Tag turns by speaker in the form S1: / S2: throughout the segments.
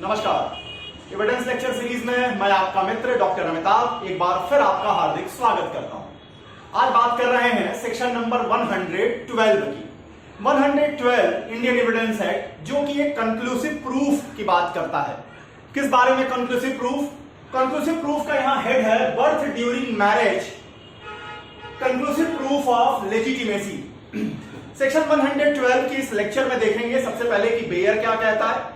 S1: नमस्कार। Evidence lecture series में मैं आपका मित्र डॉक्टर अमिताभ एक बार फिर आपका हार्दिक स्वागत करता हूं। आज बात कर रहे हैं सेक्शन नंबर 112 की। 112 इंडियन एविडेंस एक्ट जो कि एक कंक्लूसिव प्रूफ की बात करता है। किस बारे में कंक्लूसिव प्रूफ? कंक्लूसिव प्रूफ का यहां हेड है birth during marriage, conclusive proof of legitimacy. Section 112 की इस लेक्चर में देखेंगे सबसे पहले कि बेयर क्या कहता है,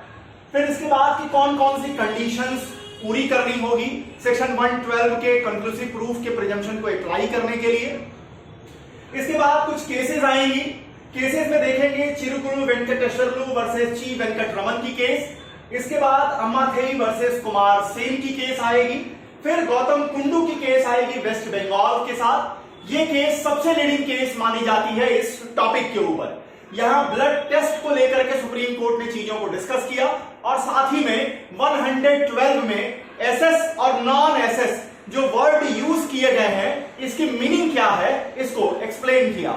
S1: फिर इसके बाद की कौन कौन सी कंडीशंस पूरी करनी होगी सेक्शन 112 के कंक्लूसिव प्रूफ के प्रिजम्पशन को अप्लाई करने के लिए। इसके बाद कुछ केसेस आएंगी। केसेस में देखेंगे चिरुकुरु वेंकटेश्वरलु वर्सेस ची वेंकटरमन की केस। इसके बाद अम्माथेई वर्सेस कुमार सेन की केस आएगी। फिर गौतम कुंडू की केस आएगी वेस्ट बंगाल के साथ। ये केस सबसे लीडिंग केस मानी जाती है इस टॉपिक के ऊपर। यहां ब्लड टेस्ट को लेकर के सुप्रीम कोर्ट ने चीजों को डिस्कस किया और साथ ही में 112 में एसएस और नॉन एसएस जो वर्ड यूज किए गए हैं इसकी मीनिंग क्या है इसको एक्सप्लेन किया।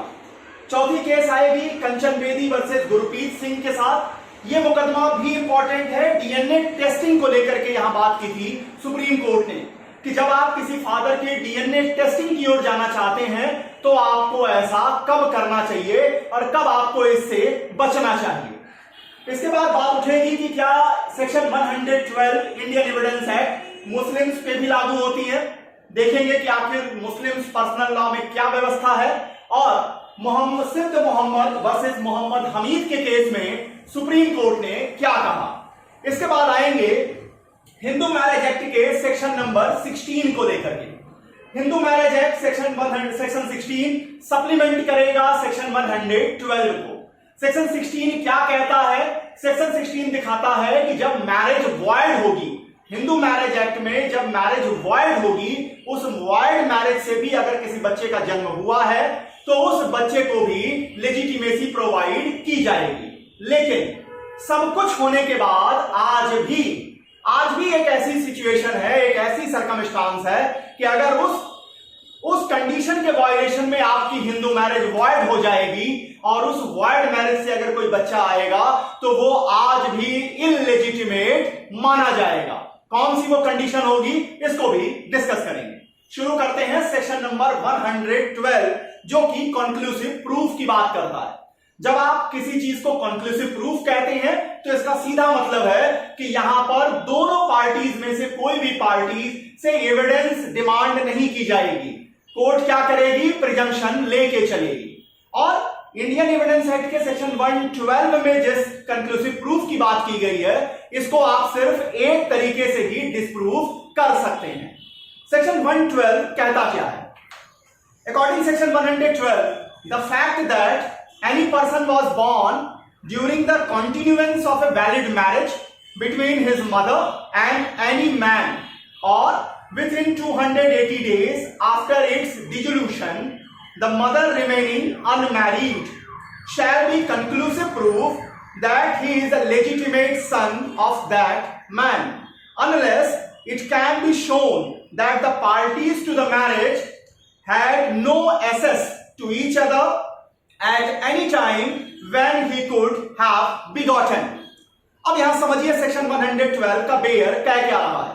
S1: चौथी केस आएगी कंचन बेदी वर्सेस गुरप्रीत सिंह के साथ। यह मुकदमा भी इंपॉर्टेंट है, डीएनए टेस्टिंग को लेकर के यहां बात की थी सुप्रीम कोर्ट ने कि जब आप किसी फादर के डीएनए टेस्टिंग की ओर जाना चाहते हैं तो आपको ऐसा कब करना चाहिए और कब आपको इससे बचना चाहिए। इसके बाद बात उठेगी कि क्या section 112 Indian evidence act Muslims पे भी लागू होती है। देखेंगे कि आखिर मुस्लिम्स पर्सनल लॉ में क्या व्यवस्था है और सिद्ध मोहम्मद वर्सेस मोहम्मद हमीद के केस में सुप्रीम कोर्ट ने क्या कहा। इसके बाद आएंगे हिंदू मैरिज एक्ट के सेक्शन नंबर 16 को लेकर के। Hindu marriage act section 16 supplement करेगा सेक्शन 112 को। सेक्शन 16 क्या कहता है? सेक्शन 16 दिखाता है कि जब मैरिज वॉइड होगी, हिंदू मैरिज एक्ट में जब मैरिज वॉइड होगी, उस वॉइड मैरिज से भी अगर किसी बच्चे का जन्म हुआ है तो उस बच्चे को भी लेजिटिमेसी प्रोवाइड की जाएगी। लेकिन सब कुछ होने के बाद आज भी एक ऐसी सिचुएशन है, एक ऐसी सर्कमस्टांस है कि अगर उस कंडीशन के वायलेशन में आपकी हिंदू मैरिज वॉइड हो जाएगी और उस वॉइड मैरिज से अगर कोई बच्चा आएगा तो वो आज भी इललेजिटिमेट माना जाएगा। कौन सी वो कंडीशन होगी इसको भी डिस्कस करेंगे। शुरू करते हैं सेक्शन नंबर 112 जो कि कंक्लूसिव प्रूफ की बात करता है। जब आप किसी चीज को कंक्लूसिव प्रूफ कहते हैं तो इसका सीधा मतलब है कि यहां पर दोनों पार्टीज में से कोई भी पार्टी से एविडेंस डिमांड नहीं की जाएगी। कोर्ट क्या करेगी? प्रिजम्पशन लेके चलेगी। और इंडियन एविडेंस एक्ट के सेक्शन 112 में जिस कंक्लूसिव प्रूफ की बात की गई है इसको आप सिर्फ एक तरीके से ही डिस्प्रूव कर सकते हैं। सेक्शन 112 कहता क्या है? According section 112 the fact that any person was born during the continuance of a valid marriage between his mother and any man or within 280 days after its dissolution, the mother remaining unmarried shall be conclusive proof that he is a legitimate son of that man, unless it can be shown that the parties to the marriage had no access to each other at any time when he could have begotten। अब यहां समझिए section 112 का bear कह क्या रहा है।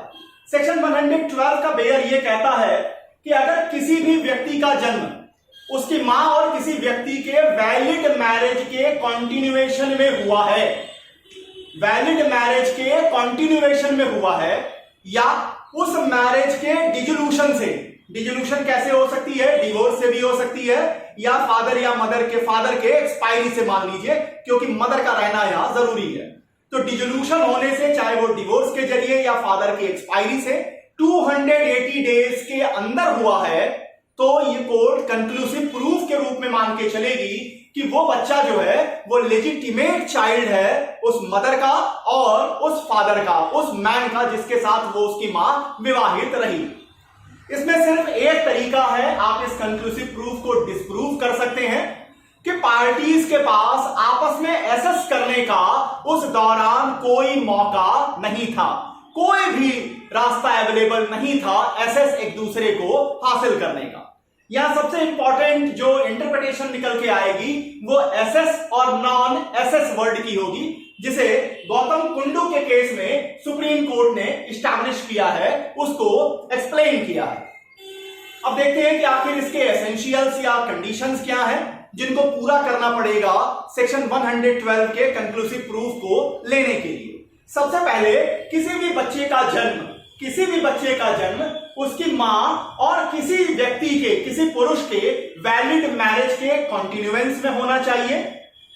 S1: Section 112 का bear यह कहता है कि अगर किसी भी व्यक्ति का जन्म उसकी मां और किसी व्यक्ति के वैलिड मैरिज के कंटिन्यूएशन में हुआ है, वैलिड मैरिज के कंटिन्यूएशन में हुआ है या उस मैरिज के डिसोल्यूशन से, डिसोल्यूशन कैसे हो सकती है? डिवोर्स से भी हो सकती है या फादर या मदर के फादर के एक्सपायरी से मान लीजिए, क्योंकि मदर का रहना यहां जरूरी है। तो डिसोल्यूशन होने से चाहे वो डिवोर्स के जरिए या फादर की एक्सपायरी से 280 डेज के अंदर हुआ है तो ये कोर्ट कंक्लूसिव प्रूफ के रूप में मान के चलेगी कि वो बच्चा जो है वो लेजिटिमेट चाइल्ड है उस मदर का और उस फादर का, उस मैन का जिसके साथ वो उसकी मां विवाहित रही। इसमें सिर्फ एक तरीका है आप इस कंक्लूसिव प्रूफ को डिस्प्रूव कर सकते हैं कि पार्टीज के पास आपस में एसेस करने का उस दौरान कोई मौका नहीं था, कोई भी रास्ता अवेलेबल नहीं था एसेस एक दूसरे को हासिल करने का। यहां सबसे इंपॉर्टेंट जो इंटरप्रिटेशन निकल के आएगी वो एसएस और नॉन एसएस वर्ड की होगी, जिसे गौतम कुंडू के केस में सुप्रीम कोर्ट ने इस्टैब्लिश किया है उसको एक्सप्लेन किया है। अब देखते हैं कि आखिर इसके एसेंशियल्स या कंडीशंस क्या हैं जिनको पूरा करना पड़ेगा सेक्शन 112 के कंक्लूसिव प्रूफ को लेने के लिए। सबसे पहले किसी भी बच्चे का जन्म उसकी मां और किसी व्यक्ति के, किसी पुरुष के वैलिड मैरिज के कॉन्टिन्यूएंस में होना चाहिए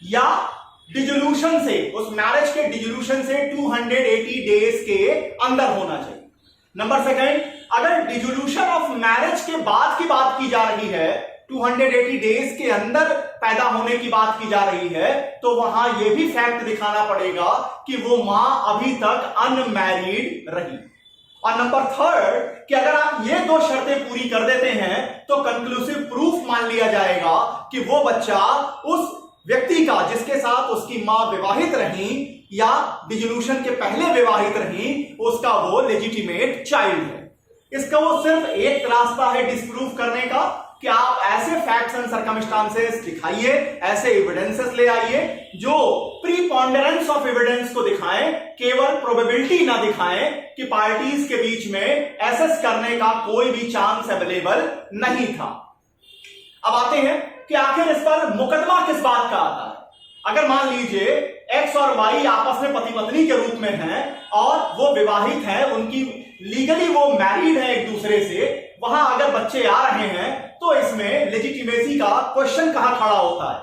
S1: या डिजोल्यूशन से, उस मैरिज के डिजोल्यूशन से 280 डेज के अंदर होना चाहिए। नंबर सेकंड, अगर डिजोल्यूशन ऑफ मैरिज के बाद की बात की जा रही है, 280 डेज के अंदर पैदा होने की बात की जा रही है, तो वहां यह भी फैक्ट दिखाना पड़ेगा कि वो मां अभी तक अनमैरिड रही। और नंबर थर्ड कि अगर आप ये दो शर्तें पूरी कर देते हैं तो कंक्लूसिव प्रूफ मान लिया जाएगा कि वो बच्चा उस व्यक्ति का जिसके साथ उसकी मां विवाहित रही या डिजोल्यूशन के पहले विवाहित रही, उसका वो लेजिटिमेट चाइल्ड है। इसका वो सिर्फ एक रास्ता है डिस्प्रूव करने का कि आप ऐसे फैक्ट्स एंड सर्कमस्टांसेस दिखाइए, ऐसे एविडेंसेस ले आइए जो प्रीपॉन्डरेंस ऑफ एविडेंस को दिखाएं, केवल प्रोबेबिलिटी ना दिखाएं कि पार्टीज के बीच में एसेस करने का कोई भी चांस अवेलेबल नहीं था। अब आते हैं कि आखिर इस पर मुकदमा किस बात का आता है। अगर मान लीजिए एक्स और वाई आपस में पति पत्नी के रूप में हैं और वो विवाहित हैं, उनकी लीगली वो मैरिड है एक दूसरे से, वहां अगर बच्चे आ रहे हैं तो इसमें लेजिटिमेसी का क्वेश्चन कहां खड़ा होता है।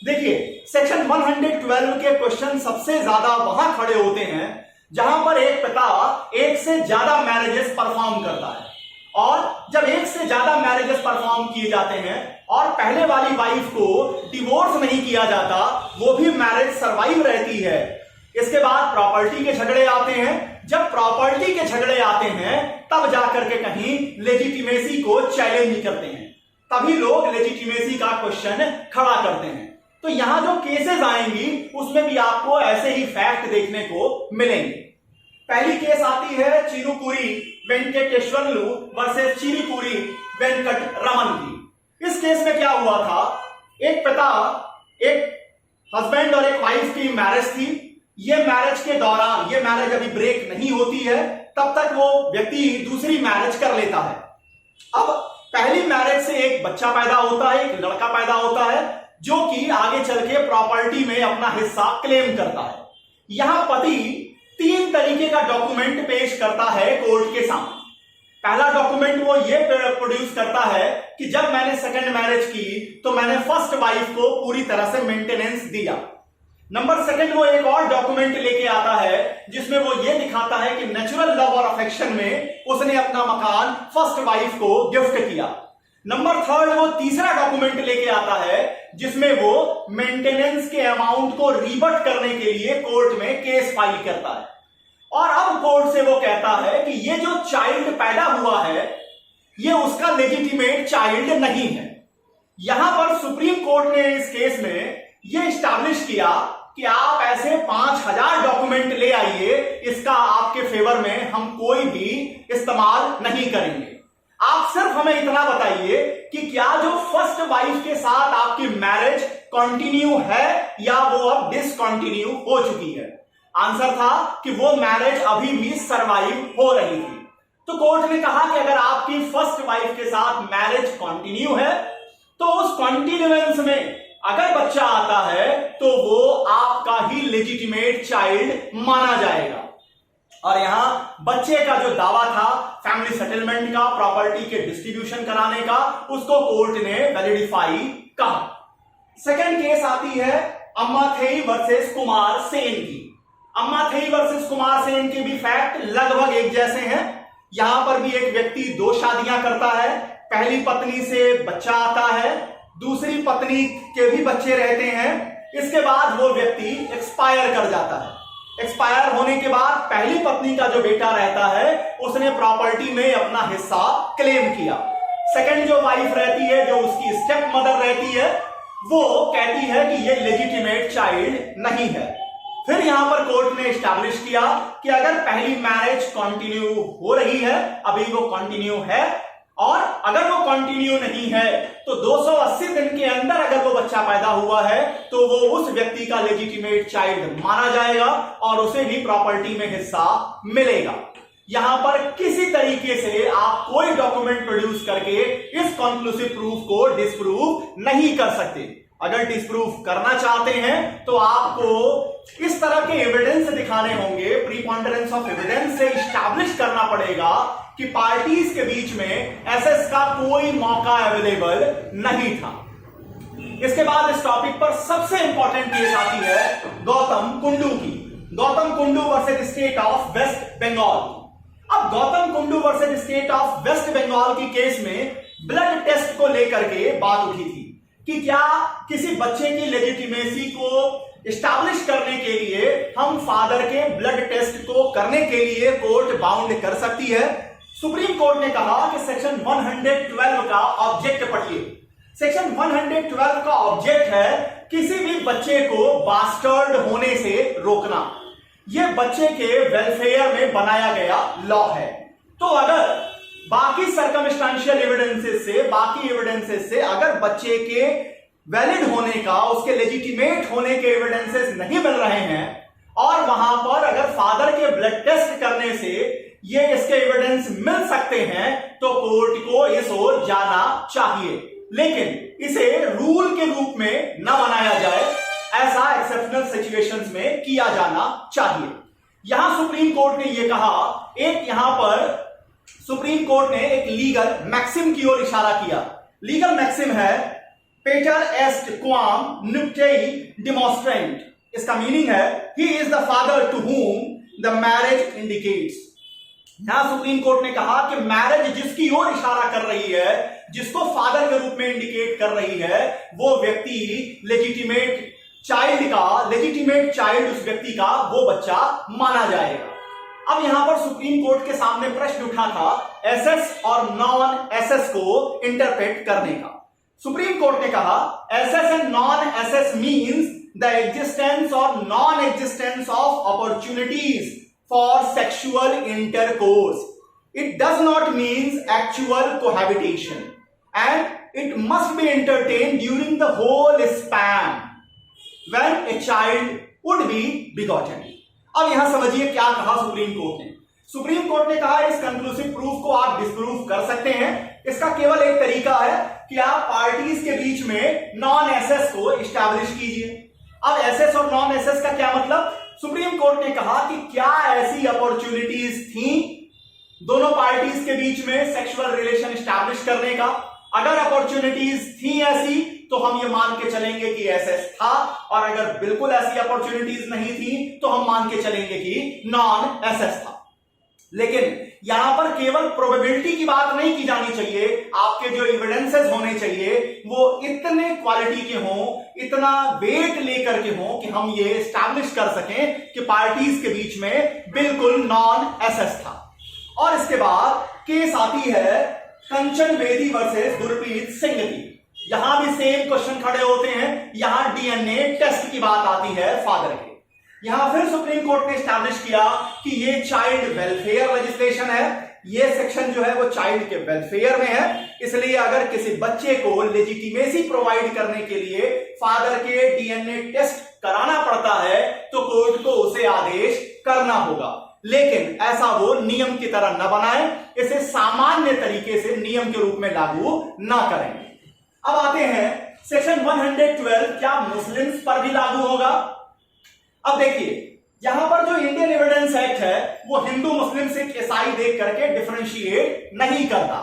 S1: देखिए सेक्शन 112 के क्वेश्चन सबसे ज्यादा वहां खड़े होते हैं जहां पर एक पिता एक से ज्यादा मैरिजेस परफॉर्म करता है, और जब एक से ज्यादा मैरिजेस परफॉर्म किए जाते हैं और पहले वाली वाइफ को डिवोर्स नहीं किया जाता, वो भी मैरिज सरवाइव रहती है। इसके बाद प्रॉपर्टी के झगड़े आते हैं। जब प्रॉपर्टी के झगड़े आते हैं तब जाकर के कहीं लेजिटिमेसी को चैलेंज करते हैं, तभी लोग लेजिटिमेसी का क्वेश्चन खड़ा करते हैं। तो यहां जो केसेस आएंगी उसमें भी आपको ऐसे ही फैक्ट देखने को मिलेंगे। पहली केस आती है चिरुपुरी वेंकटेश्वरलू वर्सेस चिरुपुरी वेंकट रमन की। इस केस में क्या हुआ था, एक पिता, एक हस्बैंड और एक वाइफ की मैरिज थी। ये मैरिज के दौरान, ये मैरिज अभी ब्रेक नहीं होती है, तब तक वो व्यक्ति दूसरी मैरिज कर लेता है। अब पहली मैरिज से एक बच्चा पैदा होता है, एक लड़का पैदा होता है जो कि आगे चल के प्रॉपर्टी में अपना हिस्सा क्लेम करता है। यहां पति 3 तरीके का डॉक्यूमेंट पेश करता है कोर्ट के सामने। पहला डॉक्यूमेंट वो ये प्रोड्यूस करता है कि जब मैंने सेकंड मैरिज की तो मैंने फर्स्ट वाइफ को पूरी तरह से मेंटेनेंस दिया। नंबर सेकंड, वो एक और डॉक्यूमेंट लेके आता है जिसमें वो ये दिखाता है कि नेचुरल लव और अफेक्शन में उसने अपना मकान फर्स्ट वाइफ को गिफ्ट किया। नंबर थर्ड, वो तीसरा डॉक्यूमेंट लेके आता है जिसमें वो मेंटेनेंस के अमाउंट को रिबट करने के लिए कोर्ट में केस फाइल करता है। और अब कोर्ट से वो कहता है कि ये जो चाइल्ड पैदा हुआ है ये उसका लेजिटिमेट चाइल्ड नहीं है। यहां पर सुप्रीम कोर्ट ने इस केस में ये स्टैब्लिश किया कि आप ऐसे 5000 डॉक्यूमेंट ले आइए, इसका आपके फेवर में हम कोई भी इस्तेमाल नहीं करेंगे। आप सिर्फ हमें इतना बताइए कि क्या जो फर्स्ट वाइफ के साथ आपकी मैरिज कंटिन्यू है या वो अब डिसकंटिन्यू हो चुकी है। आंसर था कि वो मैरिज अभी भी सरवाइव हो रही थी। तो कोर्ट ने कहा कि अगर आपकी फर्स्ट वाइफ के साथ मैरिज कंटिन्यू है तो उस कंटिन्यूएंस में अगर बच्चा आता है तो वो आपका ही लेजिटिमेट चाइल्ड माना जाएगा। और यहां बच्चे का जो दावा था फैमिली सेटलमेंट का, प्रॉपर्टी के डिस्ट्रीब्यूशन कराने का, उसको कोर्ट ने वैलिडिफाई कहा। सेकंड केस आती है अम्माथेई वर्सेस कुमार सेन की। अम्माथेई वर्सेस कुमार सेन के भी फैक्ट लगभग एक जैसे हैं। यहां पर भी एक व्यक्ति 2 शादियां करता है, पहली पत्नी से बच्चा आता है, दूसरी पत्नी के भी बच्चे रहते हैं। इसके बाद वो व्यक्ति एक्सपायर कर जाता है। एक्सपायर होने के बाद पहली पत्नी का जो बेटा रहता है उसने प्रॉपर्टी में अपना हिस्सा क्लेम किया। सेकंड जो वाइफ रहती है, जो उसकी स्टेप मदर रहती है, वो कहती है कि ये लेजिटिमेट चाइल्ड नहीं है। फिर यहां पर कोर्ट ने एस्टैब्लिश किया कि अगर पहली मैरिज कंटिन्यू हो रही है, अभी वो कंटिन्यू है, और अगर वो कंटिन्यू नहीं है तो 280 दिन के अंदर अगर वो बच्चा पैदा हुआ है तो वो उस व्यक्ति का लेजिटिमेट चाइल्ड माना जाएगा और उसे भी प्रॉपर्टी में हिस्सा मिलेगा। यहां पर किसी तरीके से आप कोई डॉक्यूमेंट प्रोड्यूस करके इस कंक्लूसिव प्रूफ को डिस्प्रूव नहीं कर सकते। अगर डिस्प्रूव करना चाहते हैं तो आपको इस तरह के एविडेंस दिखाने होंगे, प्रीपॉन्डरेंस ऑफ एविडेंस से एस्टैब्लिश करना पड़ेगा कि पार्टीज के बीच में एसएस का कोई मौका अवेलेबल नहीं था। इसके बाद इस टॉपिक पर सबसे इंपॉर्टेंट केस आती है गौतम कुंडू की, Gautam Kundu versus state of West Bengal. अब Gautam Kundu versus state of West Bengal की केस में ब्लड टेस्ट को लेकर के बात उठी थी कि क्या किसी बच्चे की लेजिटिमेसी को एस्टैब्लिश करने के लिए हम फादर के ब्लड टेस्ट को करने के लिए कोर्ट बाउंड कर सकती है। सुप्रीम कोर्ट ने कहा कि सेक्शन 112 का ऑब्जेक्ट पढ़िए। सेक्शन 112 का ऑब्जेक्ट है किसी भी बच्चे को बास्टर्ड होने से रोकना। यह बच्चे के वेलफेयर में बनाया गया लॉ है। तो अगर बाकी सर्कमस्टेंशियल एविडेंसेस से अगर बच्चे के वैलिड होने का, उसके लेजिटिमेट होने के एविडेंसेस नहीं मिल रहे हैं और वहां पर अगर फादर के ब्लड टेस्ट करने से ये इसके एविडेंस मिल सकते हैं तो कोर्ट को इस ओर जाना चाहिए, लेकिन इसे रूल के रूप में न बनाया जाए, ऐसा एक्सेप्शनल सिचुएशंस में किया जाना चाहिए। यहां सुप्रीम कोर्ट ने यह कहा, यहां पर सुप्रीम कोर्ट ने एक लीगल मैक्सिम की ओर इशारा किया। लीगल मैक्सिम है पेटर एस्ट क्वाम नुक्टेई डिमॉन्स्ट्रेंट। इसका मीनिंग है he is the father to whom the marriage indicates. यहां सुप्रीम कोर्ट ने कहा कि मैरिज जिसकी ओर इशारा कर रही है, जिसको फादर के रूप में इंडिकेट कर रही है, वो व्यक्ति लेजिटिमेट चाइल्ड उस व्यक्ति का वो बच्चा माना जाएगा। अब यहां पर सुप्रीम कोर्ट के सामने प्रश्न उठा था एसएस और नॉन एसएस को इंटरप्रेट करने का। सुप्रीम कोर्ट ने कहा access and non access means the existence और non existence of opportunities for sexual intercourse. It does not means actual cohabitation and it must be entertained during the whole span when a child would be begotten. अब यहां समझिए क्या कहा supreme court ने। Supreme court ने कहा इस conclusive proof को आप डिस्प्रूव कर सकते हैं। इसका केवल एक तरीका है कि आप पार्टीज के बीच में नॉन एसएस को एस्टैब्लिश कीजिए। अब एसएस और नॉन एसएस का क्या मतलब? सुप्रीम कोर्ट ने कहा कि क्या ऐसी अपॉर्चुनिटीज थी दोनों पार्टीज के बीच में सेक्सुअल रिलेशन एस्टैब्लिश करने का? अगर अपॉर्चुनिटीज थी ऐसी तो हम ये मान के चलेंगे कि एसएस था, और अगर बिल्कुल ऐसी अपॉर्चुनिटीज नहीं थी तो हम मान के चलेंगे कि नॉन एसएस था। लेकिन यहां पर केवल प्रोबेबिलिटी की बात नहीं की जानी चाहिए, आपके जो एविडेंसेस होने चाहिए वो इतने क्वालिटी के हों, इतना वेट लेकर के हों कि हम ये एस्टैब्लिश कर सकें कि पार्टीज के बीच में बिल्कुल नॉन एसएस था। और इसके बाद केस आती है कंचन बेदी वर्सेस गुरप्रीत सिंह की। यहां भी सेम क्वेश्चन खड़े होते हैं, यहां डीएनए टेस्ट की बात आती है फादर के। यहां फिर सुप्रीम कोर्ट ने एस्टैब्लिश किया कि ये चाइल्ड वेलफेयर लेजिस्लेशन है, ये सेक्शन जो है वो चाइल्ड के वेलफेयर में है, इसलिए अगर किसी बच्चे को लेजिटिमेसी प्रोवाइड करने के लिए फादर के डीएनए टेस्ट कराना पड़ता है तो कोर्ट को उसे आदेश करना होगा। लेकिन ऐसा वो नियम की तरह न बनाए, इसे सामान्य तरीके से नियम के रूप में लागू ना करें। अब आते हैं सेक्शन 112 क्या मुस्लिम्स पर भी लागू होगा? अब देखिए यहां पर जो इंडियन एविडेंस एक्ट है वो हिंदू मुस्लिम सिख ईसाई देख करके डिफरेंशिएट नहीं करता।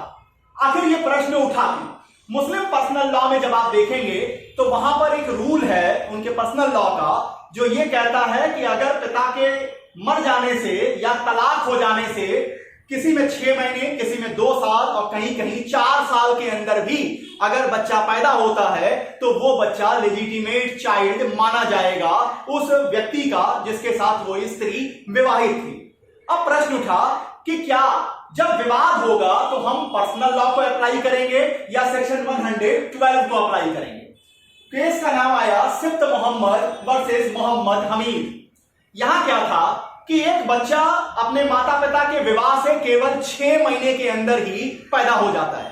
S1: आखिर ये प्रश्न उठा कि मुस्लिम पर्सनल लॉ में जब आप देखेंगे तो वहां पर एक रूल है उनके पर्सनल लॉ का जो ये कहता है कि अगर पिता के मर जाने से या तलाक हो जाने से किसी में 6 महीने, किसी में 2 साल और कहीं कहीं 4 साल के अंदर भी अगर बच्चा पैदा होता है तो वो बच्चा लेजिटिमेट चाइल्ड माना जाएगा उस व्यक्ति का जिसके साथ वो स्त्री विवाहित थी। अब प्रश्न उठा कि क्या जब विवाद होगा तो हम पर्सनल लॉ को अप्लाई करेंगे या सेक्शन 112 को अप्लाई करेंगे? केस का नाम आया सिफ्त मोहम्मद वर्सेस मोहम्मद हमीद। यहां क्या था कि एक बच्चा अपने माता पिता के विवाह से केवल 6 महीने के अंदर ही पैदा हो जाता है।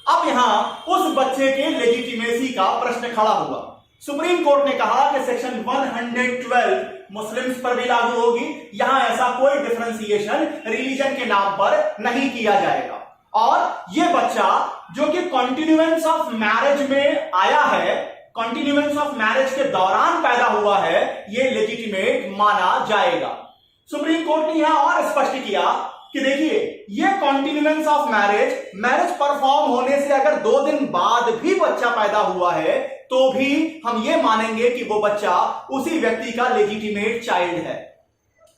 S1: अब यहां उस बच्चे के लेजिटिमेसी का प्रश्न खड़ा हुआ। सुप्रीम कोर्ट ने कहा कि सेक्शन 112 मुस्लिम्स पर भी लागू होगी। यहां ऐसा कोई डिफरेंशिएशन रिलीजन के नाम पर नहीं किया जाएगा और यह बच्चा जो कि कॉन्टिन्यूएंस ऑफ मैरिज में आया है, कॉन्टिन्यूएंस ऑफ मैरिज के दौरान पैदा हुआ है, यह लेजिटिमेट माना जाएगा। सुप्रीम कोर्ट ने यहां और स्पष्ट किया कि देखिए, यह कॉन्टिन्यूएंस ऑफ मैरिज परफॉर्म होने से अगर 2 दिन बाद भी बच्चा पैदा हुआ है तो भी हम यह मानेंगे कि वो बच्चा उसी व्यक्ति का लेजिटिमेट चाइल्ड है।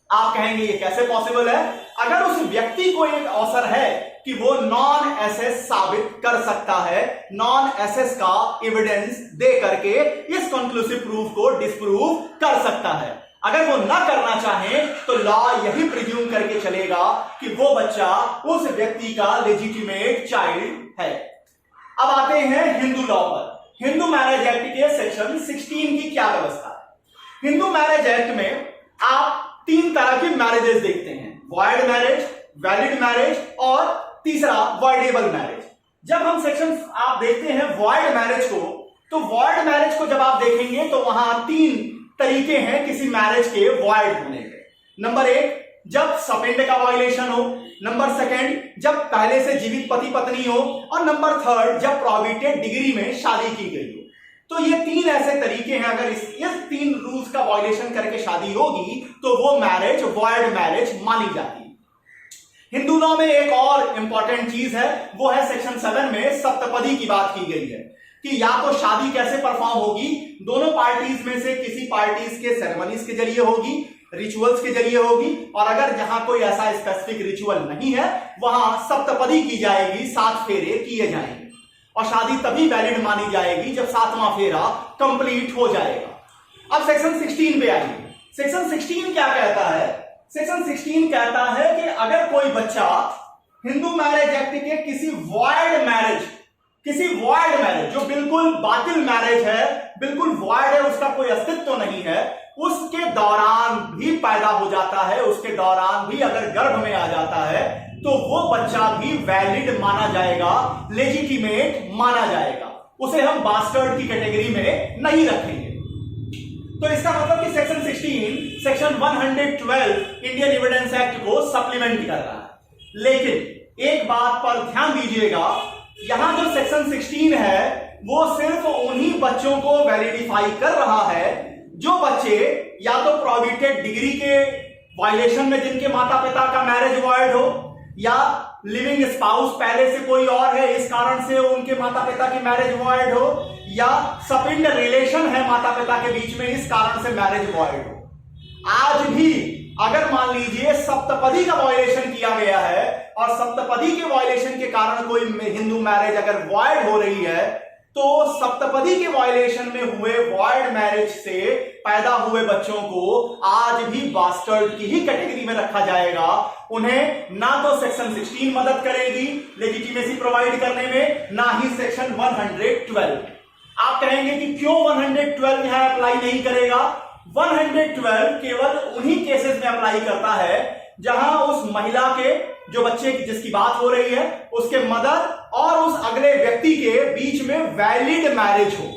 S1: आप कहेंगे ये कैसे पॉसिबल है? अगर उस व्यक्ति को एक अवसर है कि वो नॉन एसेस साबित कर सकता है, नॉन एसेस का एविडेंस दे करके इस कंक्लूसिव प्रूफ को डिस्प्रूव कर सकता है। अगर वो ना करना चाहे तो लॉ यही प्रिज्यूम करके चलेगा कि वो बच्चा उस व्यक्ति का लेजिटिमेट चाइल्ड है। अब आते हैं हिंदू लॉ पर। हिंदू मैरिज एक्ट के सेक्शन 16 की क्या व्यवस्था है? हिंदू मैरिज एक्ट में आप 3 तरह की मैरिजेस देखते हैं, वॉइड मैरिज, वैलिड मैरिज और तीसरा वॉइडेबल मैरिज। जब हम सेक्शन आप देखते हैं वॉइड मैरिज को, तो वॉइड मैरिज को जब आप देखेंगे तो वहां 3 तरीके हैं किसी मैरिज के वॉइड होने के। नंबर 1, जब सपिंड का वायलेशन हो। नंबर 2, जब पहले से जीवित पति पत्नी हो। और नंबर 3, जब प्रोहिबिटेड डिग्री में शादी की गई हो। तो ये 3 ऐसे तरीके हैं, अगर इस 3 रूल्स का वायलेशन करके शादी होगी तो वो मैरिज वॉइड मैरिज मानी जाती है। हिंदू लॉ में एक और इंपॉर्टेंट चीज है, वो है सेक्शन 7 में सप्तपदी की बात की गई है कि या तो शादी कैसे परफॉर्म होगी, दोनों पार्टीज में से किसी पार्टीज के सेरेमनीज के जरिए होगी, रिचुअल्स के जरिए होगी, और अगर जहां कोई ऐसा स्पेसिफिक रिचुअल नहीं है वहां सप्तपदी की जाएगी, 7 फेरे किए जाएंगे और शादी तभी वैलिड मानी जाएगी जब 7वां फेरा कंप्लीट हो जाएगा। अब सेक्शन 16 पे आइए। सेक्शन 16 क्या कहता है? सेक्शन 16 कहता है कि अगर कोई बच्चा हिंदू मैरिज एक्ट के किसी वॉइड मैरिज जो बिल्कुल बातिल मैरिज है, बिल्कुल वॉइड है, उसका कोई अस्तित्व नहीं है, उसके दौरान भी पैदा हो जाता है, उसके दौरान भी अगर गर्भ में आ जाता है तो वो बच्चा भी वैलिड माना जाएगा, लेजिटिमेट माना जाएगा। उसे हम बास्टर्ड की कैटेगरी में नहीं रखेंगे। तो इसका मतलब कि section 16 section 112 Indian evidence act को सप्लीमेंट कर रहा है। लेकिन एक बात पर ध्यान दीजिएगा, यहां जो सेक्शन 16 है वो सिर्फ उन्हीं बच्चों को वैलिडिफाई कर रहा है जो बच्चे या तो प्रोहिबिटेड डिग्री के वायलेशन में जिनके माता पिता का मैरिज वॉइड हो, या लिविंग स्पाउस पहले से कोई और है इस कारण से उनके माता पिता की मैरिज वॉइड हो, या सपिंड रिलेशन है माता पिता के बीच में इस कारण से मैरिज वॉइड हो। आज भी अगर मान लीजिए सप्तपदी का वायलेशन किया गया है और सप्तपदी के वायलेशन के कारण कोई हिंदू मैरिज अगर वॉइड हो रही है तो सप्तपदी के वायलेशन में हुए वॉइड मैरिज से पैदा हुए बच्चों को आज भी बास्टर्ड की ही कैटेगरी में रखा जाएगा। उन्हें ना तो सेक्शन 16 मदद करेगी लेजिटिमेसी प्रोवाइड करने में, ना ही सेक्शन 112। आप कहेंगे कि क्यों 112 यहां अप्लाई नहीं करेगा? 112 केवल उन्हीं केसेस में अप्लाई करता है जहां उस महिला के, जो बच्चे जिसकी बात हो रही है, उसके मदर और उस अगले व्यक्ति के बीच में वैलिड मैरिज हो।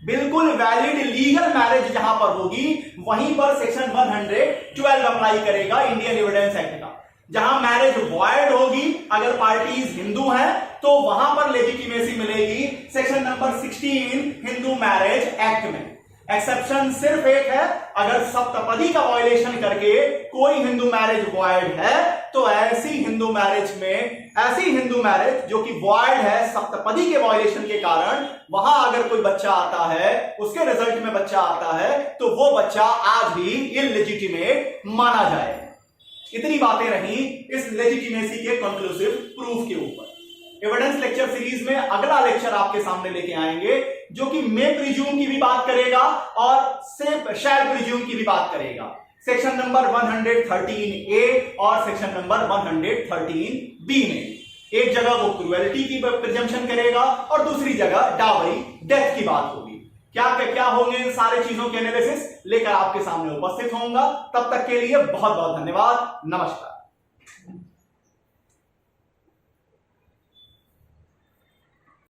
S1: बिल्कुल वैलिड लीगल मैरिज जहां पर होगी वहीं पर सेक्शन 112 अप्लाई करेगा इंडियन एविडेंस एक्ट का। जहां मैरिज वॉइड होगी, अगर पार्टीज हिंदू हैं तो वहां पर लेजिटिमेसी मिलेगी section number 16 Hindu marriage act में। एक्सेप्शन सिर्फ एक है, अगर सप्तपदी का वायलेशन करके कोई हिंदू मैरिज वॉइड है तो ऐसी हिंदू मैरिज जो कि वॉइड है सप्तपदी के वायलेशन के कारण, वहां अगर कोई बच्चा आता है, उसके रिजल्ट में बच्चा आता है तो वो बच्चा आज भी इललेजिटिमेट माना जाए। इतनी बातें रही इस लेजिटिमेसी के कंक्लूसिव प्रूफ के ऊपर। एविडेंस लेक्चर सीरीज में अगला लेक्चर आपके सामने लेके आएंगे जो कि मे प्रिज्यूम की भी बात करेगा और शैल प्रिज्यूम की भी बात करेगा। सेक्शन नंबर 113A और सेक्शन नंबर 113B में एक जगह वो क्रुएल्टी की प्रिजम्पशन करेगा और दूसरी जगह डावरी डेथ की बात होगी क्या होंगे इन सारी चीजों के एनालिसिस लेकर आपके सामने उपस्थित होऊंगा। तब तक के लिए बहुत बहुत धन्यवाद। नमस्कार।